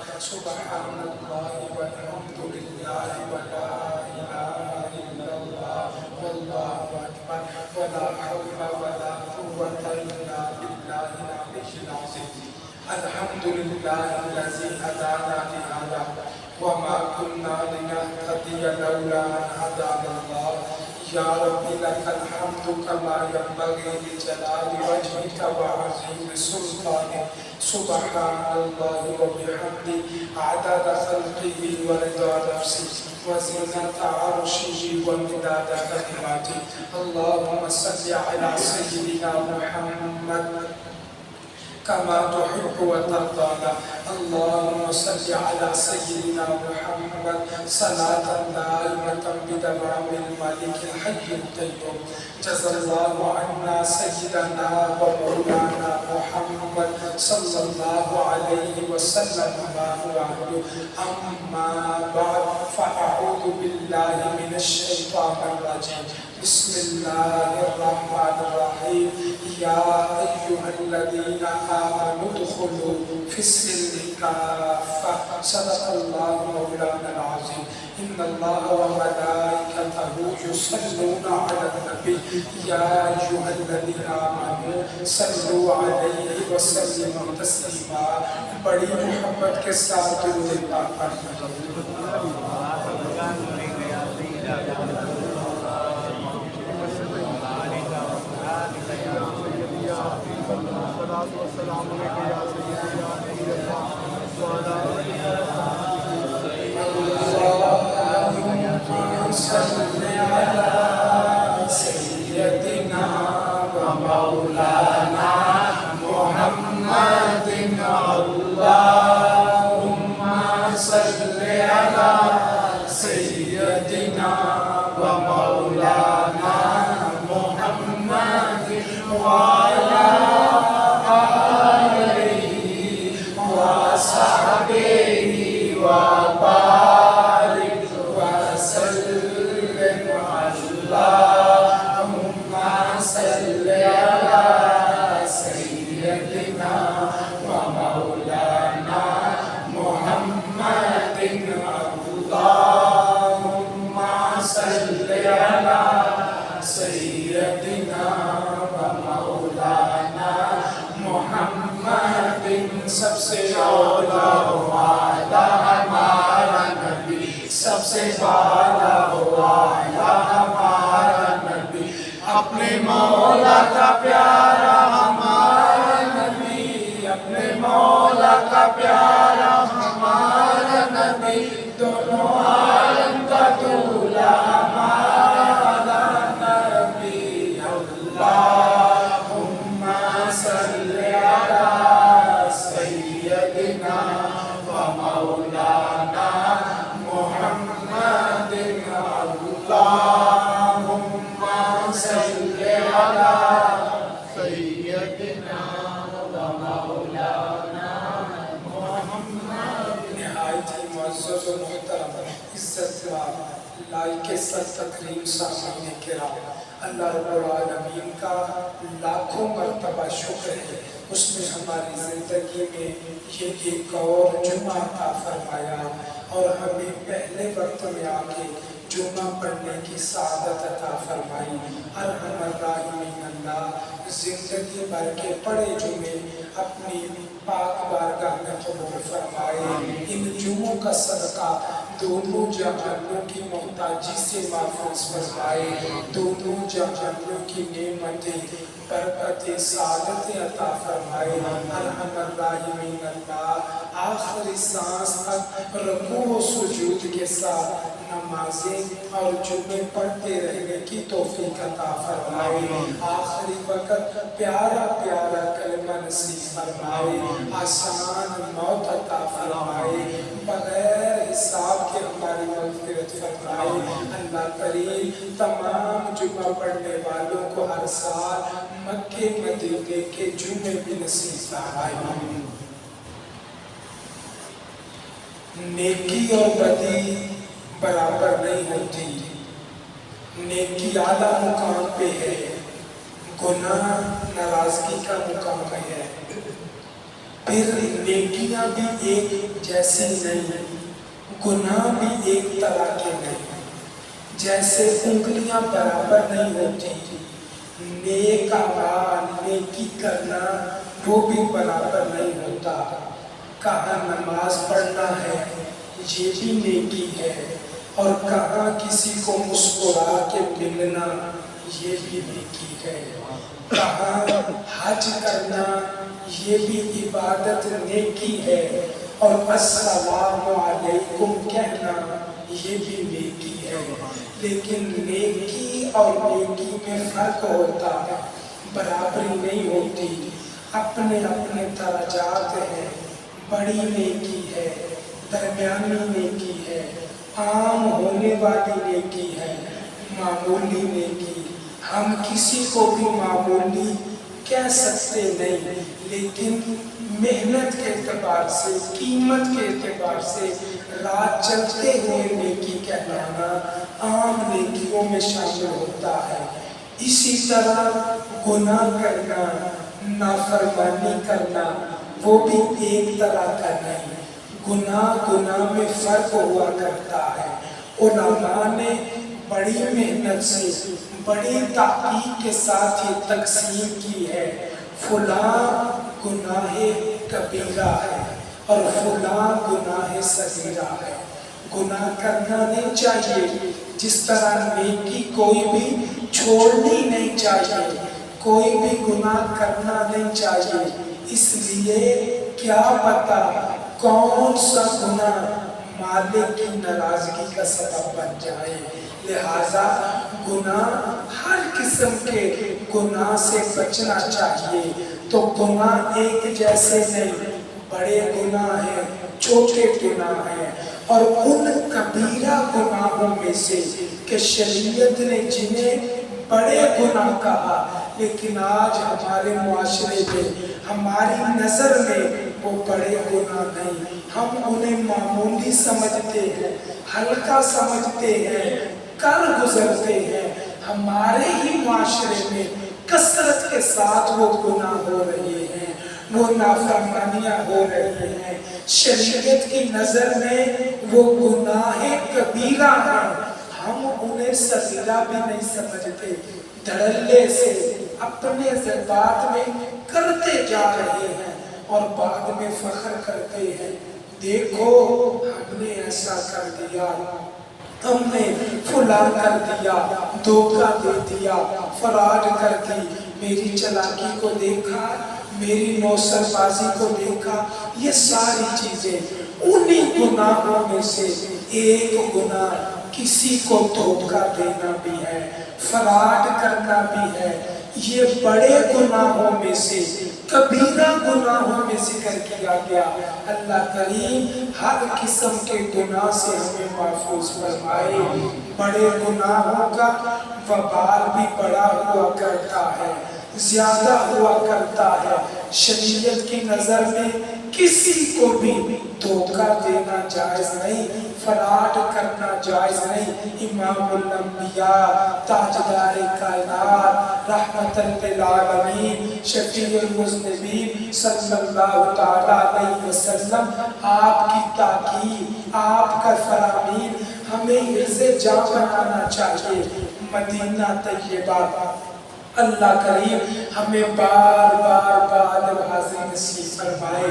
سبحان اللہ والحمد للہ ولا الہ الا اللہ واللہ اکبر ولا حول ولا قوة الا باللہ العلی العظیم الحمد للہ الذی ہدانا لہذا وما كنا لنهتدي لولا ان هدانا الله یا رب لك الحمد كما ينبغي لجلال وجهك وعظيم سلطانك سبحان الله وبحمده عدد خلقه ورضا نفسه وزنة عرشه ومداد كلماته اللهم صل على سيدنا محمد كما تحب وترضى اللهم صل على سيدنا محمد صلاة دائمة بدوام الملك الحي القيوم جزا الله عنا سيدنا ومولانا محمد صلى الله عليه وسلم ما هو أهله أما بعد فأعوذ بالله من الشيطان الرجيم بسم الله الرحمن الرحيم يا أيها الذين آمنوا ادخلوا في السلم كافة صدق الله مولانا العظيم إن الله وملائكته يصلون على النبي يا أيها الذين آمنوا صلوا عليه وسلموا تسليما بڑی محبت کے ساتھ درود پاک پڑھنا والسلام علیکم یا سیدی یا نبی اللہ وعلا اللهم صل على سيدنا ومولانا محمد اللهم صل على سيدنا ومولانا محمد وعلى سب سے اولا والا ہمارا نبی سب سے بالا والا ہمارا نبی اپنے مولا کا پیارا ہمارا نبی اپنے مولا کا پیارا ہمارا نبی دونوں عالم کا دولہ ہمارا نبی اللہم صلی علی سيدنا ومولانا محمد اللهم صل على سيدنا ومولانا محمد نہایت ہی معزز و محترم عزت لائق تکریم سامعین کرام اللہ رب العالمین کا لاکھوں مرتبہ شکر ہے اس نے ہماری زندگی میں یہ ایک اور جمعہ عطا فرمایا اور ہمیں پہلے وقت میں آکے جمعہ پڑھنے کی سعادت عطا فرمائی ارحم الراحمین اللہ زندگی بھر کے پڑے جمعے اپنی پاک بارگاہ میں قبول فرمائے ان جمعوں کا صدقہ دونوں جہانوں کی محتاجی سے محفوظ فرمائے دونوں جہانوں کی نعمتیں برکت سعادت عطا فرمائے ارحم الراحمین اللہ آخری سانس تک رکوع و سجود کے ساتھ نمازیں اور جمعے پڑھتے رہنے کی توفیق عطا فرمائے آخری وقت پیارا پیارا کلمہ نصیب فرمائے آسان موت عطا فرمائے بغیر حساب کے ہماری مغفرت فرمائے اللہ کریم تمام جمعہ پڑھنے والوں کو ہر سال مکے مدینے کے جمعے بھی نصیب فرمائے نیکی اور بدی برابر نہیں ہوتی نیکی اعلیٰ مقام پہ ہے گناہ ناراضگی کا مقام ہے پھر نیکیاں بھی ایک جیسی نہیں، گناہ بھی ایک طرح کے نہیں، جیسے انگلیاں برابر نہیں ہوتی، نیک اعمال نیکی کرنا وہ بھی برابر نہیں ہوتا۔ کہاں نماز پڑھنا ہے یہ بھی نیکی ہے، اور کہاں کسی کو مسکرا کے ملنا یہ بھی نیکی ہے، کہاں حج کرنا یہ بھی عبادت نیکی ہے، اور السلام علیکم کہنا یہ بھی نیکی ہے۔ لیکن نیکی اور نیکی میں فرق ہوتا ہے، برابری نہیں ہوتی، اپنے اپنے درجات ہیں۔ بڑی نیکی ہے، درمیانی نیکی ہے، عام ہونے والی نیکی ہے، معمولی نیکی۔ ہم کسی کو بھی معمولی کہہ سکتے نہیں، لیکن محنت کے اعتبار سے، قیمت کے اعتبار سے رات چلتے ہوئے نیکی کہلانا عام نیکیوں میں شامل ہوتا ہے۔ اسی طرح گناہ کرنا، نافرمانی کرنا وہ بھی ایک طرح کا نہیں، گناہ میں فرق ہوا کرتا ہے۔ علماء نے بڑی محنت سے، بڑی تحقیق کے ساتھ یہ تقسیم کی ہے، فلاں گناہ کبیرہ ہے اور فلاں گناہ صغیرہ ہے۔ گناہ کرنا نہیں چاہیے، جس طرح نیکی کوئی بھی چھوڑنی نہیں چاہیے، کوئی بھی گناہ کرنا نہیں چاہیے، اس لیے کیا پتا کون سا گناہ مالک کی ناراضگی کا سبب بن جائے۔ لہذا گناہ، ہر قسم کے گناہ سے بچنا چاہیے۔ تو گناہ ایک جیسے نہیں، بڑے گناہ ہیں، چھوٹے گناہ ہیں، اور ان کبیرہ گناہوں میں سے کہ شریعت نے جنہیں بڑے گناہ کہا، لیکن آج ہمارے معاشرے میں، ہماری نظر میں وہ بڑے گناہ نہیں، ہم انہیں معمولی سمجھتے ہیں، ہلکا سمجھتے ہیں، کر گزرتے ہیں۔ ہمارے ہی معاشرے میں کثرت کے ساتھ وہ گناہ ہو رہے ہیں، وہ نافرمانیاں ہو رہی ہیں۔ شریعت کی نظر میں وہ گناہ کبیرہ ہیں، ہم انہیں صغیرہ بھی نہیں سمجھتے، دھڑلے سے اپنے ذات میں کرتے جا رہے ہیں اور بعد میں فخر کرتے ہیں، دیکھو ہم نے ایسا کر دیا، ہم نے فلاں کر دیا، دھوکہ دے دیا، فراڈ کر دی، میری چالاکی کو دیکھا، میری نوسر بازی کو دیکھا۔ یہ ساری چیزیں انہی گناہوں میں سے ایک گناہ کسی کو دھوکہ دینا بھی ہے، فراڈ کرنا بھی ہے۔ یہ بڑے گناہوں میں سے، کبیرہ گناہوں میں ذکر کیا گیا۔ اللہ کریم ہر قسم کے گناہ سے ہمیں محفوظ فرمائے۔ بڑے گناہوں کا وبال بھی بڑا ہوا کرتا ہے، زیادہ ہوا کرتا ہے۔ شریعت کی نظر میں کسی کو بھی دھوکہ دینا جائز نہیں، فراڈ کرنا جائز نہیں۔ امام الانبیاء، تاجدار کائنات، رحمت للعالمین، شفیع المذنبین صلی اللہ تعالیٰ علیہ وسلم، آپ کی تاکید، آپ کا فرامین ہمیں حرز جاں بنانا چاہیے۔ مدینہ طیبہ، اللہ کریم ہمیں بار بار بعد حاضر نصیب فرمائے۔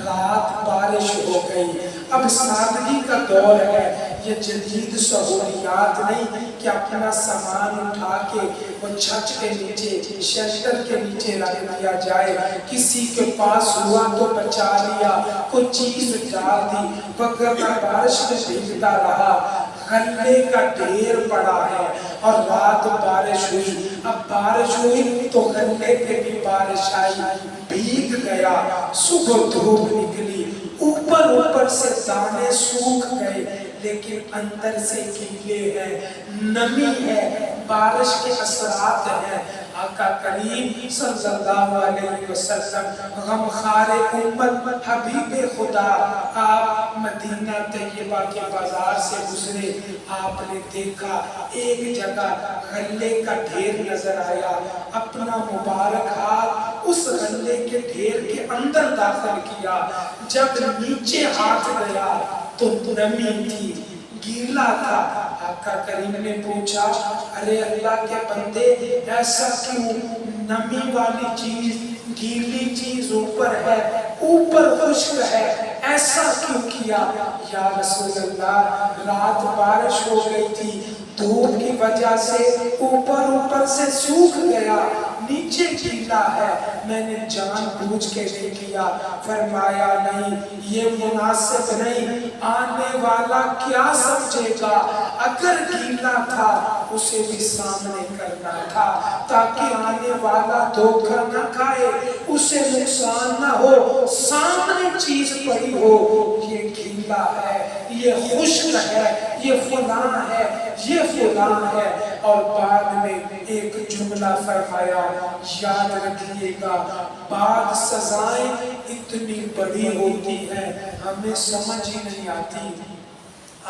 رات بارش ہو گئی، اب سادگی کا دور ہے، یہ جدید سہولیات نہیں کہ اپنا سامان اٹھا کے وہ چھت کے نیچے، شیلٹر کے نیچے رکھ دیا جائے، کسی کے پاس ہوا تو بچا لیا، کوئی چیز ڈال دی، وگرنہ بارش میں بھیگتا رہا۔ غلے کا ڈھیر پڑا ہے اور رات بارش ہوئی، اب بارش ہوئی تو غلے پہ بھی بارش آئی، بھیگ گیا۔ صبح دھوپ نکلی، اوپر سے دانے سوکھ گئے، لیکن اندر سے گیلے ہیں، نمی ہے، بارش کے اثرات ہیں۔ آقا کریم صلی اللہ علیہ وسلم غمخوار امت، حبیب خدا، آپ مدینہ طیبہ کے بازار سے گزرے، آپ نے دیکھا ایک جگہ غلے کا ڈھیر نظر آیا، اپنا مبارک ہاتھ اس غلے کے ڈھیر کے اندر داخل کیا. جب نیچے ہاتھ گیا تو نمی تھی، گیلا تھا. آقا کریم نے پوچھا ارے اللہ کے بندے ایسا کیوں؟ نمی والی چیز، گیلی چیز اوپر ہے، اوپر خشک ہے، ایسا کیوں کیا؟ یا رسول اللہ رات بارش ہو گئی تھی، دھوپ کی وجہ سے اوپر سے سوکھ گیا، نیچے گیلا ہے، میں نے جان بوجھ کے نہیں کیا. فرمایا نہیں، یہ مناسب نہیں، آنے والا کیا سمجھے گا؟ اگر گیلا تھا اسے بھی سامنے کرنا تھا تاکہ آنے والا دھوکہ نہ کھائے، اسے نقصان نہ ہو. سامنے چیز پڑی ہو، یہ گیلا ہے، یہ خشک ہے، یہ فلاں ہے، یہ فلاں ہے. اور بعد میں ایک جملہ فرمایا، یاد رکھیے گا بعد سزائیں اتنی بڑی ہوتی ہیں ہمیں سمجھ ہی نہیں آتی.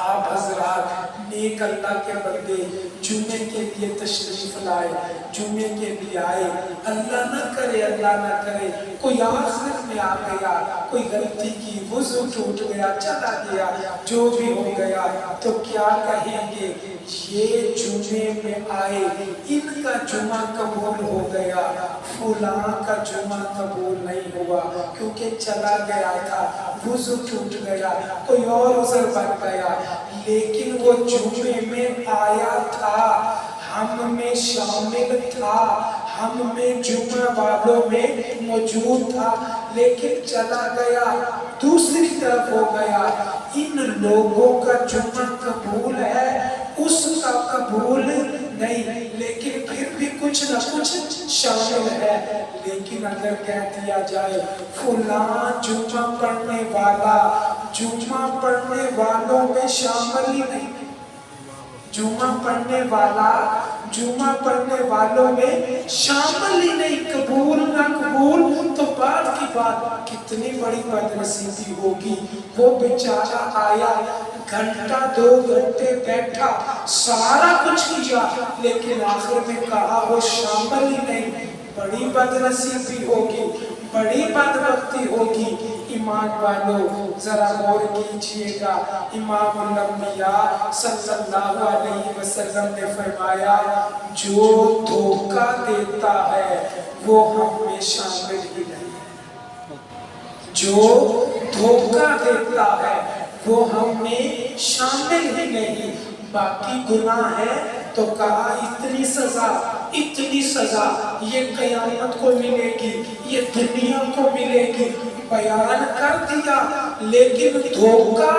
آپ حضرات نیک اللہ کے بندے جمعے کے لیے تشریف لائے، جمعے کے لیے آئے، اللہ نہ کرے کوئی آخر میں آ گیا، کوئی غلطی کی، وضو ٹوٹ گیا، چلا گیا، جو بھی ہو گیا تو کیا کہیں گے؟ یہ جمعے میں آئے، ان کا جمعہ قبول ہو گیا، فلاں کا جمعہ قبول نہیں ہوا کیونکہ چلا گیا تھا، وضو ٹوٹ گیا، کوئی اور عذر بن گیا. لیکن وہ جمعے میں آیا تھا، ہم میں شامل تھا، ہم میں جمعہ والوں میں موجود تھا، لیکن چلا گیا، دوسری طرف ہو گیا. ان لوگوں کا جمعہ قبول ہے، اس کا قبول نہیں، لیکن پھر بھی کچھ نہ کچھ شامل ہے. لیکن اگر کہہ دیا جائے فلاں جمعہ پڑھنے والا جمعہ پڑھنے والوں میں شامل ہی نہیں، جمعہ پڑھنے والوں میں شامل ہی نہیں، قبول نہ قبول تو بعد کی بات. کتنی بڑی بدنصیبی ہوگی. وہ بیچارہ آیا، گھنٹہ 2 گھنٹے بیٹھا، سارا کچھ کیا، لیکن آخر میں کہا وہ شامل ہی نہیں. بڑی بدنصیبی ہوگی، بڑی بدبختی ہوگی. ایمان والو ذرا غور کیجئے گا، امام الانبیاء صلی اللہ علیہ وسلم نے فرمایا جو دھوکہ دیتا ہے وہ ہم میں شامل ہی نہیں، جو دھوکہ دیتا ہے وہ ہم میں شامل ہی نہیں. باقی گناہ ہے تو کہا اتنی سزا یہ قیامت کو ملے گی، یہ دنیا کو ملے گی، بیان کر دیا. لیکن دھوکہ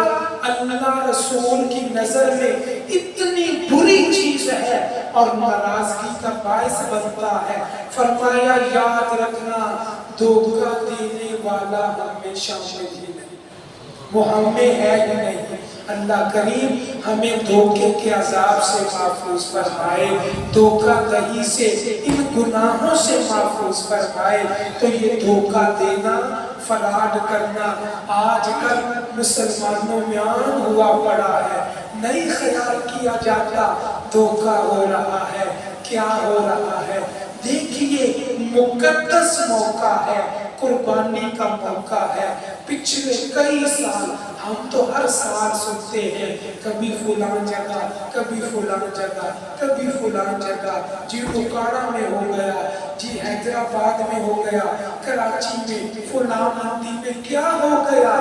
اللہ رسول کی نظر میں اتنی بری چیز ہے اور ناراضگی کا باعث بنتا ہے. فرمایا یاد رکھنا دھوکہ دینے والا ہم میں شامل ہی نہیں، وہ ہم میں ہے ہی نہیں. اللہ کریم ہمیں دھوکے کے عذاب سے محفوظ فرمائے، دھوکہ دہی سے، ان گناہوں سے محفوظ فرمائے. تو یہ دھوکہ دینا، فراڈ کرنا آج کل مسلمانوں میں عام ہوا پڑا ہے. نہیں خیال کیا جاتا دھوکہ ہو رہا ہے، کیا ہو رہا ہے. دیکھیے مقدس موقع ہے، قربانی کا موقع ہے. پچھلے کئی سال ہم تو ہر سال سنتے ہیں کبھی فلاں جگہ، کبھی فلاں جگہ، کبھی فلاں جگہ، جی بکارا میں ہو گیا، جی حیدرآباد میں ہو گیا، کراچی میں، فلاں منڈی میں کیا ہو گیا.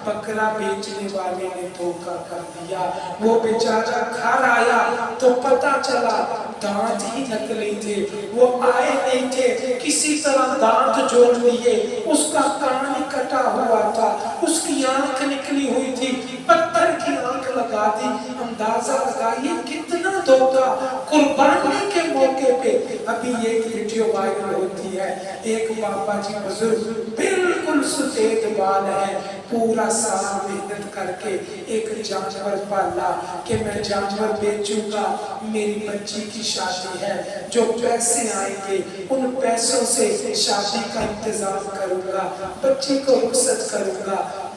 بکرا بیچنے والے نے دھوکہ کر دیا، وہ بیچارہ گھر آیا تو پتہ چلا دانت ہی نکلی تھے، وہ آئے نہیں تھے، کسی طرح دانت جوڑ دیے، اس کا کان کٹا ہوا تھا، اس کی آنکھ نکلی ہوئی تھی، پتھر کی آنکھ لگا دی. اندازہ لگائیے کتنا دھوکہ قربانی کے موقع پہ. ابھی ایک ویڈیو وائرل ہوتی ہے، ایک بابا جی بزرگ بالکل سفید بال ہے، پورا سال محنت کر کے ایک جانور پالا کہ میں جانور بیچوں گا، میری بچی کی شادی ہے، جو پیسے آئیں گے ان پیسوں سے شادی کا انتظام کروں گا، بچی کو رخصت کروں گا.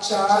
4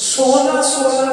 16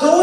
2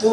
2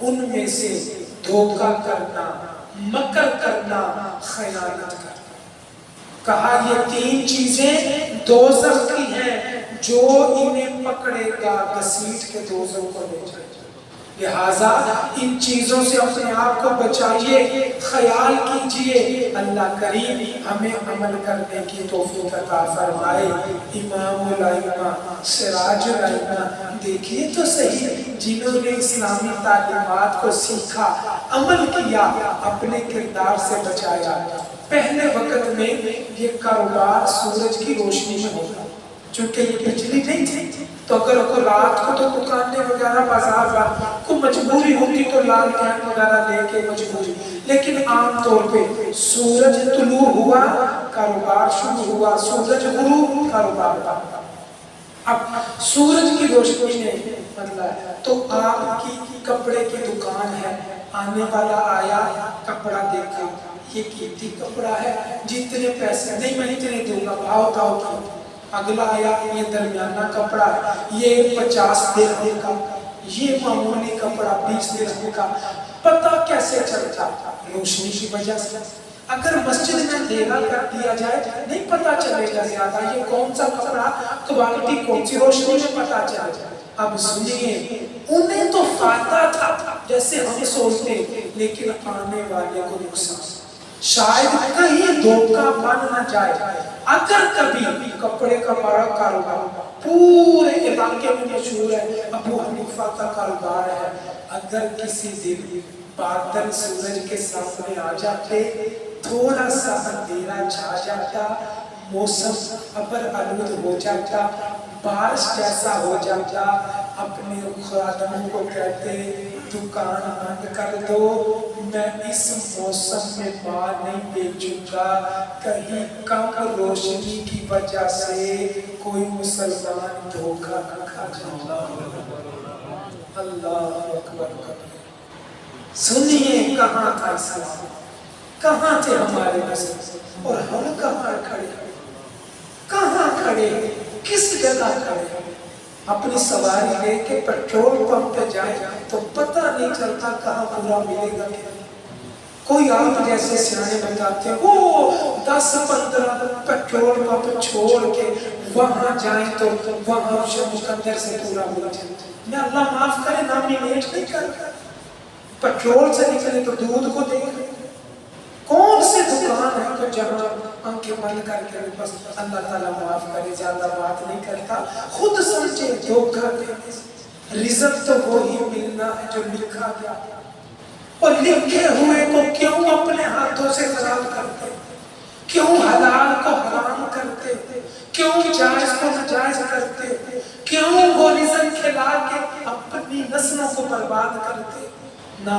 ان میں سے دھوکہ کرنا، مکر کرنا، خیانت کرنا۔ کہا یہ 3 چیزیں دوزخ کی ہیں، جو انہیں پکڑے گا گھسیٹ کے دوزخ کو لے جائے گا۔ لہٰذا ان چیزوں سے اپنے آپ کو بچائیے، خیال کیجئے۔ اللہ کریم ہمیں عمل کرنے کی توفیق عطا فرمائے۔ امام الائمہ، سراج الائمہ، دیکھیے تو صحیح، جنہوں نے اسلامی تعلیمات کو سیکھا، عمل کیا، اپنے کردار سے بچایا۔ پہلے وقت میں یہ کاروبار سورج کی روشنی میں ہوتا، چونکہ یہ بجلی نہیں تھی، تو اگر کوئی رات کو تو دکانیں وغیرہ بازار کو مجبوری ہوتی تو لال ٹین وغیرہ لے کے مجبوری، لیکن عام طور پہ سورج طلوع ہوا کاروبار شروع ہوا، سورج غروب کاروبار بند۔ اب سورج کی روشنی نے مطلب تو آپ کی کپڑے کی دکان ہے، آنے والا آیا، کپڑا دیکھا، یہ قیمتی کپڑا ہے، جتنے پیسے نہیں میں اتنے دوں گا، بھاؤ تاؤ کی۔ اگلا آیا، یہ درمیانہ کپڑا ہے، یہ 50 درہم کا، یہ معمولی کپڑا 20 درہم کا۔ پتہ کیسے چلتا؟ روشنی کی وجہ سے۔ اگر مسجد میں اندھیرا کر دیا جائے نہیں پتہ چلے گا زیادہ یہ کون سا کپڑا، کوالٹی کون سی، روشنی میں پتہ چلے گا۔ اب سنیے، انہیں تو فائدہ تھا جیسے ہم سوچتے، لیکن آنے والے کو نقصان۔ شاید کہیں دھوکہ بن نہ جائے۔ اگر کبھی کپڑے کا بڑا کاروبار پورے علاقے میں مشہور ہے، ابو حنیفہ کا کاروبار ہے، اگر کسی دن بادل سورج کے سامنے آ جاتے، تھوڑا سا اندھیرا چھا جاتا، موسم ابر آلود ہو جاتا، بارش جیسا ہو جاتا، اپنے خادموں کو کہتے دکان بند کر دو، میں اس موسم میں مال نہیں بیچوں گا، کہیں کم روشنی کی وجہ سے کوئی مسلمان دھوکہ نہ کھا جائے۔ اللہ اکبر کبیر۔ سنیے، کہاں تھا اسلام، کہاں تھے ہمارے نبی، اور ہم کہاں کھڑے، کہاں کھڑے، کس جگہ کھڑے؟ اپنی سواری لے کے پیٹرول پمپ پہ جائیں تو پتہ نہیں چلتا کہاں پورا ملے گا۔ کوئی آپ جیسے سیانے بتاتے ہیں وہ 10-15 پیٹرول پمپ چھوڑ کے وہاں جائیں تو وہاں مقدر سے پورا مل جائے۔ میں اللہ معاف کرے نامینیٹ نہیں کرتا، پیٹرول سے نکلے تو دودھ کو دیکھ، کون سے دکان ہے تو جہاں آنکھیں بند کر کے بس اللہ تعالیٰ معاف کرے، زیادہ بات نہیں کرتا، خود سمجھے دھوکہ دینے سے رزق تو وہی ملنا ہے جو لکھا گیا، اور لکھے ہوئے کو کیوں اپنے ہاتھوں سے خراب کرتے، کیوں حلال کو حرام کرتے، کیوں جائز کو ناجائز کرتے، کیوں وہ رزق کھلا کے اپنی نسلوں کو برباد کرتے؟ نہ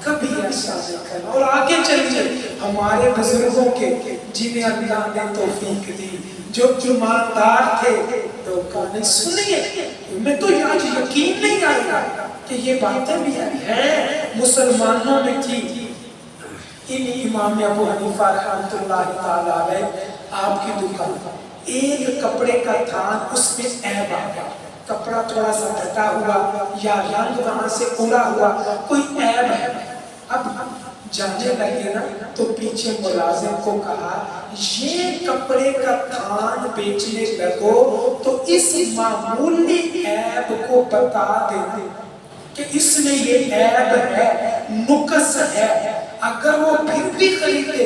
کبھی ایسا نہیں کرنا۔ اور آگے چلیے، ہمارے بزرگوں کے جنہیں اللہ نے توفیق دی، جو ایماندار تھے، دھوکہ نہیں۔ سنیے، میں تو آج یقین نہیں آئے گا کہ یہ باتیں بھی ہیں مسلمانوں میں تھی۔ ان امام ابو حنیفہ رحمۃ اللہ تعالیٰ علیہ، آپ کی دکان، ایک کپڑے کا تھان، اس میں عیب آ گیا، کپڑا تھوڑا سا پھٹا ہوا یا رنگ وہاں سے اڑا ہوا، کوئی عیب ہے۔ اب جانے لگے نا تو پیچھے ملازم کو کہا یہ کپڑے کا تھان بیچنے لگو تو اس معمولی عیب کو بتا دیں کہ اس میں یہ عیب ہے، نقص ہے، اگر وہ پھر بھی خریدے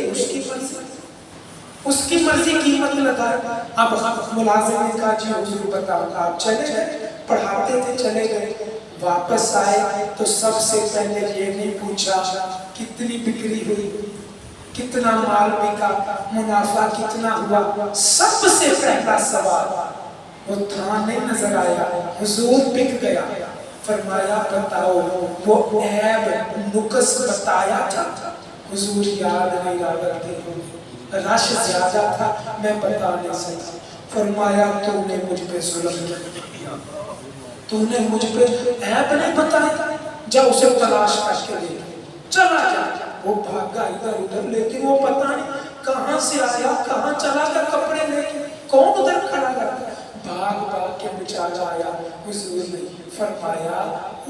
اس کی مرضی قیمت لگائے۔ اب ملازم نے کہا جی حضور بتاؤ، آپ چلے گئے، پڑھاتے تھے چلے گئے، واپس آئے تو سب سے پہلے یہ نہیں پوچھا کتنی بکری ہوئی، کتنا مال بکا، منافع کتنا ہوا، سب سے پہلا سوال وہ تھان نہیں نظر آیا، حضور بک گیا، فرمایا بتاؤ وہ عیب نقص بتایا تھا؟ حضور یاد نہیں رکھتے، رش زیادہ تھا میں بتا نہیں سکتا۔ فرمایا تو نے مجھ پہ ظلم کیا، تو نے مجھ پہ عیب نہیں بتایا، جا اسے تلاش کر کے لے چلا جا۔ وہ بھاگا ادھر ادھر، لیکن وہ پتہ نہیں کہاں سے آیا، کہاں چلا گیا کپڑے لے کے، کون ادھر کھڑا گیا، بھاگ بھاگ کے بچا لایا. حضور نے فرمایا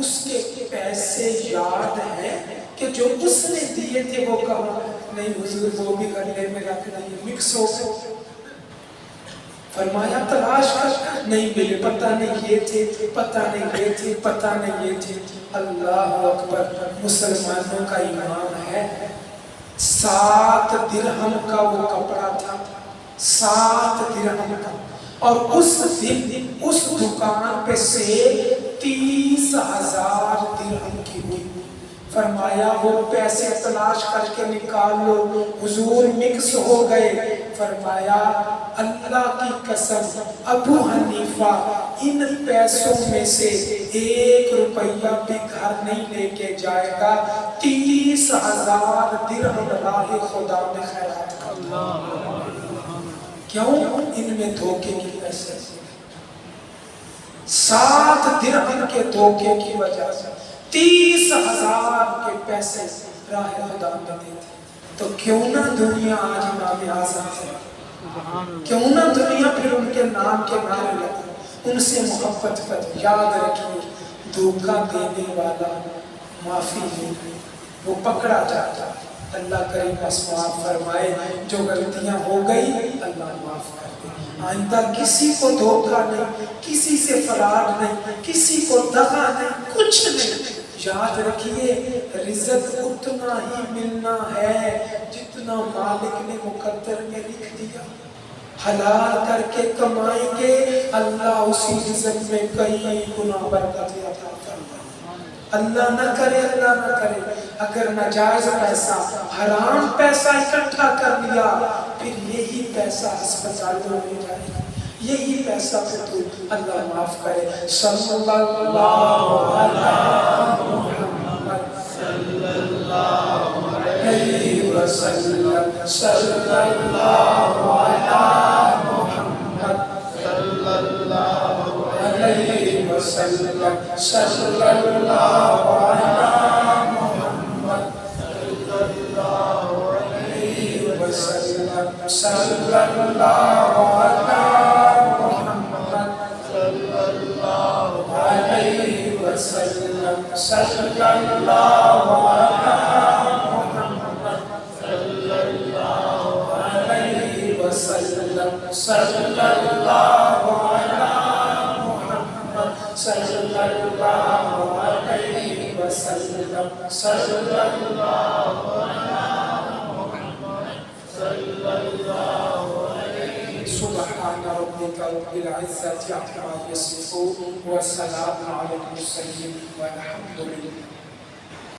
اس کے پیسے یاد ہیں کہ جو اس نے دیے تھے وہ کہاں؟ نہیں حضور وہ بھی گلے میں رکھ دیے، مکس ہو گئے. فرمایا تلاش کر، نہیں ملے، پتہ نہیں یہ تھے، پتہ نہیں یہ تھے، پتہ نہیں یہ تھے. اللہ اکبر. مسلمانوں کا ایمان ہے. 7 درہم کا وہ کپڑا تھا، 7 درہم کا، اور اس دن اس دکان پہ سے 30,000 درہم کی ہوئی. فرمایا وہ پیسے تلاش کر کے نکال لو. حضور مکس ہو گئے. فرمایا اللہ کی قسم ابو حنیفہ ان پیسوں میں سے 1 روپیہ بھی گھر نہیں لے کے جائے گا. 30,000 درہم راہ خدا میں خیرات کر دو. کیوں؟ ان میں دھوکے کی پیسے، 7 درہم کے دھوکے کی وجہ سے 30,000 کے پیسے راہ خدا میں دیتے. تو کیوں نہ دنیا آج امام اعظم سے، کیوں نہ دنیا پھر ان کے نام کے نعرے لگے، ان سے محبت کرے. یاد رکھیے دھوکہ دینے والا معافی نہیں، وہ پکڑا جاتا. اللہ کریم بس معاف فرمائے. جو غلطیاں ہو گئی اللہ معاف کر دے. آئندہ کسی کو دھوکہ نہیں، کسی سے فرار نہیں، کسی کو دغا نہیں، کچھ نہیں. یاد رکھیے رزق اتنا ہی ملنا ہے جتنا مالک نے مقدر میں لکھ دیا. حلال کر کے کمائیں گے اللہ اسی رزق میں کئی گنا برکت عطا فرمائے. اللہ نہ کرے، اللہ نہ کرے اگر ناجائز پیسہ، حرام پیسہ اکٹھا کر لیا پھر یہی پیسہ ہسپتالوں میں جائے گا، یہی پیسہ پھر تو اللہ معاف کرے. صلی اللہ علیہ محمد صلی اللہ علیہ وسلم. صلی اللہ علیہ محمد صلی اللہ علیہ وسلم. صلی اللہ علیہ محمد صلی اللہ علیہ وسلم. صلی اللہ علیہ محمد صلی اللہ علیہ وسلم. صلی اللہ علیہ محمد صلی اللہ علیہ وسلم. صلی اللہ علیہ محمد صلی اللہ علیہ وسلم. صلی اللہ علیہ محمد صلی اللہ علیہ. سبحان ربک رب العزة عما یصفون وسلام علی المرسلین والحمد للہ.